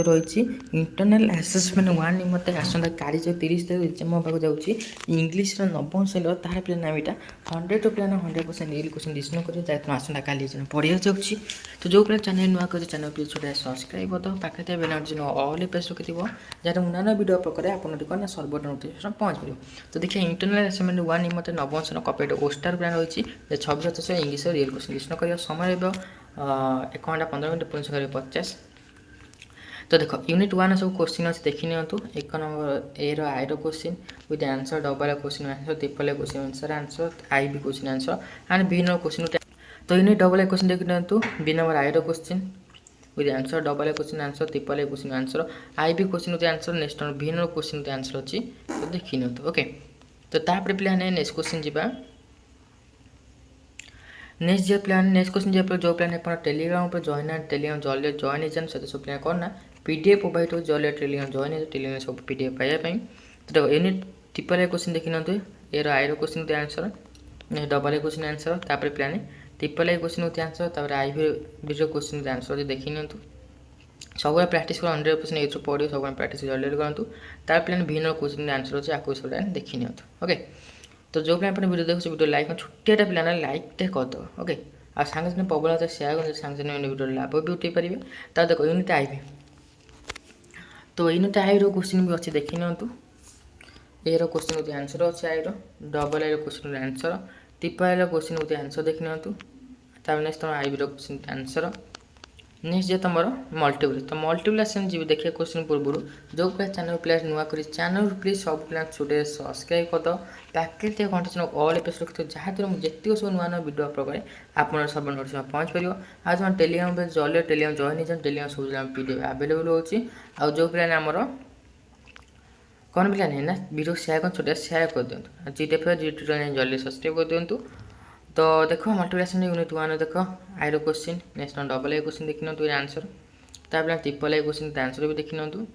रही internal assessment 1 निमते आसंता काली जो 30 तारीख मो पाक जाऊँगी इंग्लीश नवम श्रेणी तार पे नाम यहाँ 100 पे 100% रियल क्वेश्चन डिस्कसन कर आसंता काली पढ़िया जाऊँगी तो जो पे चैनल नुआ कर चैनल प्लीज छोटा सब्सक्राइब तो पाखे बेल ऑल प्रेस रखी जहाँ मुना वीडियो प्रकार आपको सर्वर नोटिफिकेशन पहुँच पार तो देखिए इंटरनल आसेसमेंट 1 निमते नवम श्रेणी कपेट ओस्टार प्लान रही 26 इंग्लीश रियल क्वेश्चन डिस्कसन कर समय 1 घंटा 15 मिनट पुलिस 50 तो देखो यूनिट 1 सब क्वेश्चन अच्छे देखी नियंतु एक number A I question with answer double question answer triple question answer answer I B question answer and B number question तो यूनिट डबल क्वेश्चन देखी नियंतु B number I question with answer double question answer triple question answer I B question with answer next number B number question with answer अच्छी तो देखी नियंतु okay तो तापर plan next question जीवा next जो प्लान नेक्स्ट क्वेश्चन जो plan आप टेलीग्राम पर जॉइन टेलीग्राम जल्दी जॉइन हो जाए सब प्लान करना पीडीएफ प्रोवाइड हो जल्दी टेलीग्राम जॉइन हो टेलीग्राम सब पीडीएफ पाइबा तो यूनिट ट्रिपल क्वेश्चन देखी ना A I question with answer double question answer तापर plan triple question with answer तापर आई भी क्वेश्चन विथ आंसर देखी नि सब प्राक्ट कर 100% ये पढ़ो सब प्राक्ट जल्दी करूँ तार प्लान भिन्न क्वेश्चन आंसर अच्छे आपको सब देखी नि ओके तो जो प्लान वीडियो देखो वीडियो लाइक छोटे प्लान लाइक करदे ओके आ सांगे सागे पबल सेयार कर सांगे सागे वीडियो लाभ भी उठे पारे तो देखो यूनिट आई भी तो यूनिट आई क्वेश्चन भी अच्छे देखी नियंतु ए क्वेश्चन विथ आंसर अच्छे I double I question with answer triple I question with answer देखी नियंतु तापर नेक्स्ट तुम I B question with answer next जो तुम मल्टीपल तो मल्टीपल आसन जी देखिए क्वेश्चन पूर्व जो प्लास चैनल प्लास नुआ कर चैनल प्लीज सब प्लान छोटे सब्सक्राइब करद प्राकृतिक कंटेंट ऑल प्रेस रखिए जहाँ द्वारा जितने सब नुआ नुआ वीडियो प्रकार आप सब नोटिफिकेशन पहुँच पार आज तुम टेलीग्राम पे जल्दी टेलीग्राम जॉइन हो टेलीग्राम सब पीडीएफ आवेलेबल हो जो प्लान आमर कौन प्लान है ना वीडियो शेयर कर छोटे शेयर कर दिखाँ जी देख जी ट्यूटोरियल जल्दी सब्सक्राइब कर दिखाँ तो देखो मल्टीप्लिकेशन यूनिट 1 देख I question next double I question देखी नि आंसर तापर ट्रिपल आई क्वेश्चन आंसर भी देखी नि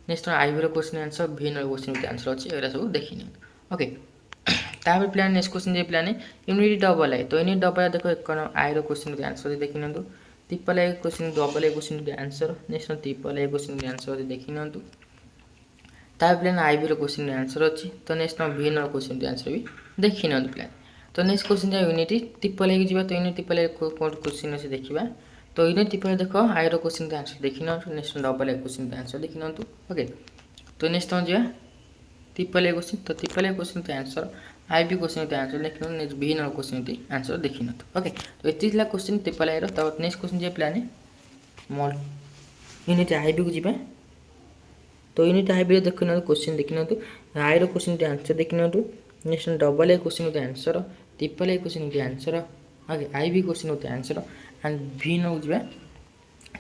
नेक्स्ट आई भी क्वेश्चन आंसर भी क्वेश्चन विथ आंसर अच्छे ये सब देखी नि ओके तापर प्लान नेक्स्ट क्वेश्चन जो प्लान यूनिट डबल आई तो यूनिट डबल देखो एक आई क्वेश्चन विथ आंसर देखी नि triple I question double I question with answer next triple I question with answer देखी नि तापर प्लान आई भी क्वेश्चन आंसर अच्छी तो नेक्स्ट भी क्वेश्चन विथ आंसर भी देखी नि प्लान तो नेक्स्ट क्वेश्चन जो यूनिट ट्रिपल आई जी तो यूनिट ट्रिपल आई कौन क्वेश्चन अच्छे देखा तो यूनिट ट्रिपल देख आई क्वेश्चन विथ आंसर देखी नि next double I question with answer देखी नि ओके तो नेक्स्ट तुम जा ट्रिपल आई क्वेश्चन तो triple I question with answer I भी क्वेश्चन विथ आंसर देखी नेक्स्ट भी क्वेश्चन विथ आंसर देखी नि ओके तो ये question triple I next question जो प्लान यूनिट आई भी को जी तो यूनिट आई भी देख क्वेश्चन देखी नि आई क्वेश्चन विथ आंसर देखी नि next double I question with answer triple I question with answer okay I भी क्वेश्चन विथ आंसर एंड भी नौ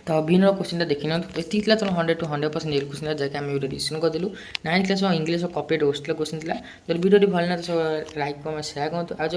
तो भी क्वेश्चन देखी ना तो ये तुम 100 to 100% रियल क्वेश्चन जैसे आम वीडियो डिस्कसन करूँ 9th क्लास इंग्लीश कपेट होस्टल क्वेश्चन था जब वीडियो भल ना तो लाइक कमेंट शेयर करूँ आज